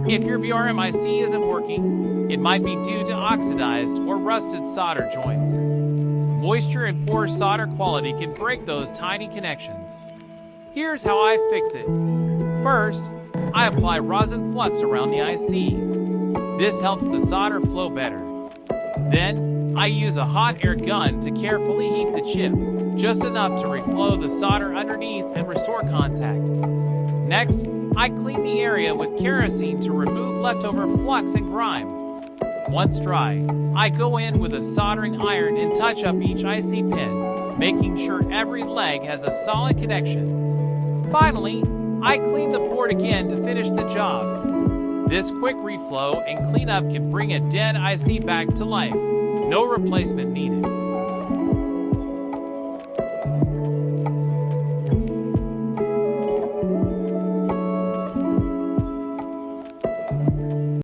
If your VRMIC isn't working, it might be due to oxidized or rusted solder joints. Moisture and poor solder quality can break those tiny connections. Here's how I fix it. First, I apply rosin flux around the IC. This helps the solder flow better. Then, I use a hot air gun to carefully heat the chip, just enough to reflow the solder underneath and restore contact. Next, I clean the area with kerosene to remove leftover flux and grime. Once dry, I go in with a soldering iron and touch up each IC pin, making sure every leg has a solid connection. Finally, I clean the board again to finish the job. This quick reflow and cleanup can bring a dead IC back to life. No replacement needed.